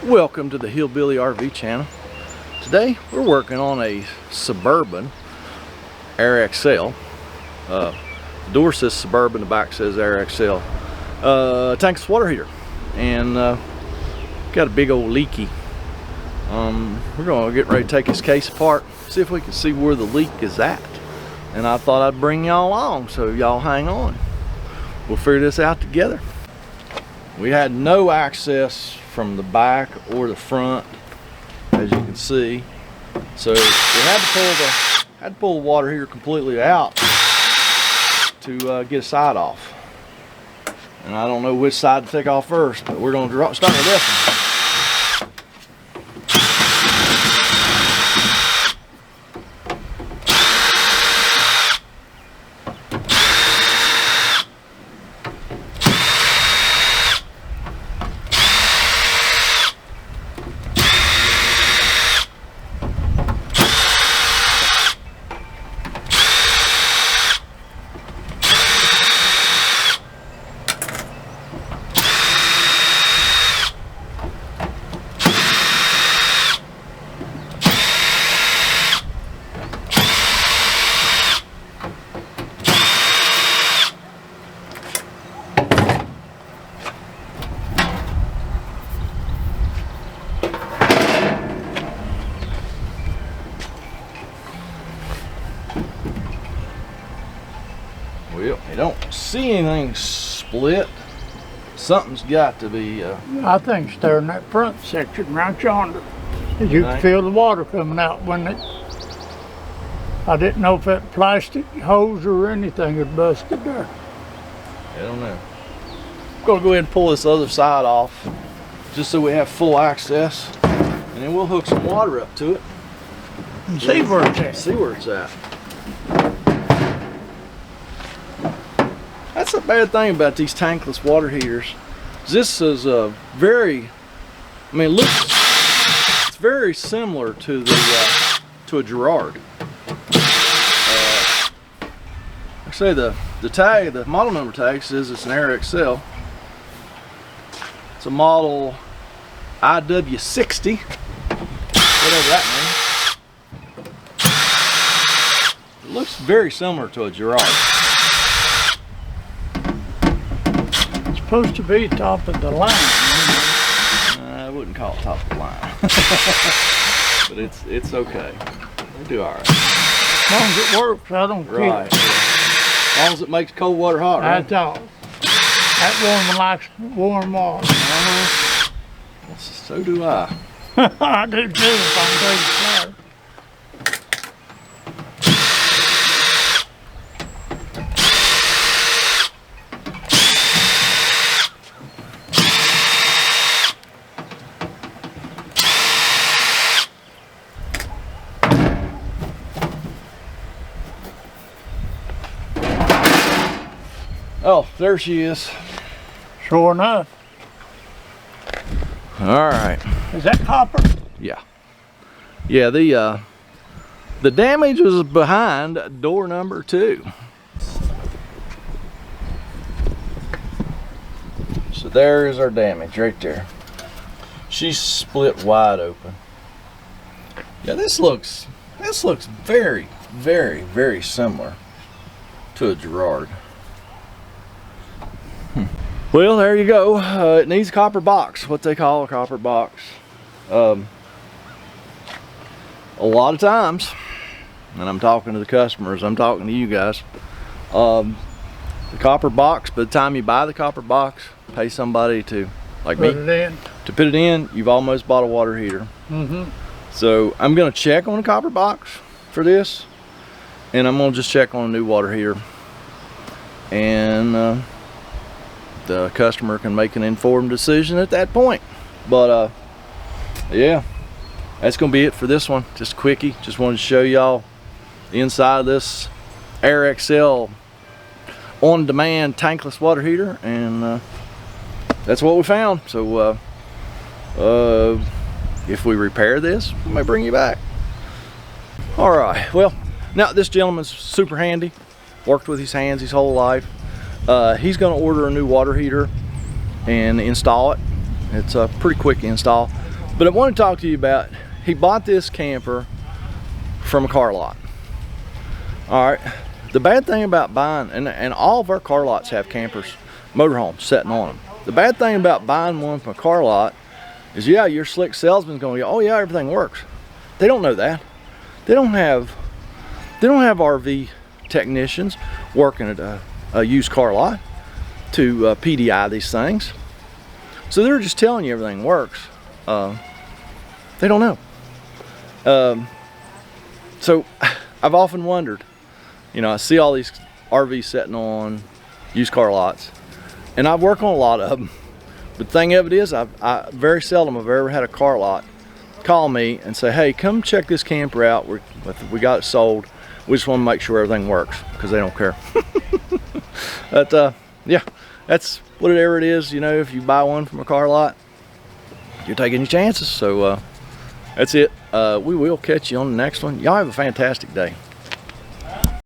Welcome to the Hillbilly RV channel. Today we're working on a Suburban Air XL. The door says Suburban, the back says Air XL. Tankless water heater, and got a big old leaky. We're gonna get ready to take this case apart, see if we can see where the leak is at. And I thought I'd bring y'all along, so y'all hang on. We'll figure this out together. We had no access from the back or the front, as you can see, so we had to pull the water heater completely out to get a side off. And I don't know which side to take off first, but we're going to start with this one. Well, you don't see anything split. Something's got to be. I think it's there in that front section right yonder. You can feel the water coming out when it. I didn't know if that plastic hose or anything had busted there. I don't know. I'm gonna go ahead and pull this other side off, just so we have full access, and then we'll hook some water up to it And see where it's at. See where it's at. That's the bad thing about these tankless water heaters. This is a very, it's very similar to the to a Girard. Like I say, the tag, the model number tag says it's an Air XL. It's a model IW60, whatever that means. It looks very similar to a Girard. Supposed to be top of the line. I wouldn't call it top of the line, but it's okay. They do all right. As long as it works, I don't care. Right. Yeah. As long as it makes cold water hot, right? That's all. That woman likes warm water. So do I. I do too if I'm taking fire. Oh, there she is. Sure enough. All right. Is that copper? Yeah. Yeah, the damage was behind door number 2. So there is our damage right there. She's split wide open. Yeah, this looks very, very, very similar to a Girard. Well, there you go. It needs a copper box, what they call a copper box. A lot of times, and I'm talking to the customers, I'm talking to you guys, the copper box, by the time you buy the copper box, pay somebody to, like me, to put it in, you've almost bought a water heater. So I'm going to check on the copper box for this, and I'm going to just check on a new water heater. And the customer can make an informed decision at that point. But yeah, that's gonna be it for this one. Just a quickie. Just wanted to show y'all the inside of this Air XL on-demand tankless water heater, and that's what we found. So if we repair this, we may bring you back. All right, well, now this gentleman's super handy, worked with his hands his whole life. He's going to order a new water heater and install it. It's a pretty quick install. But I want to talk to you about, he bought this camper from a car lot. All right, the bad thing about buying, and all of our car lots have campers, motorhomes sitting on them. The bad thing about buying one from a car lot is, yeah, your slick salesman's going to go, oh yeah, everything works. They don't know that. They don't have RV technicians working at a used car lot to PDI these things. So they're just telling you everything works. They don't know. So I've often wondered, you know, I see all these RVs sitting on used car lots, and I work on a lot of them. But the thing of it is, I very seldom have ever had a car lot call me and say, hey, come check this camper out. We got it sold. We just want to make sure everything works, because they don't care. But yeah, that's whatever it is. You know, if you buy one from a car lot, you're taking your chances. So that's it. We will catch you on the next one. Y'all have a fantastic day.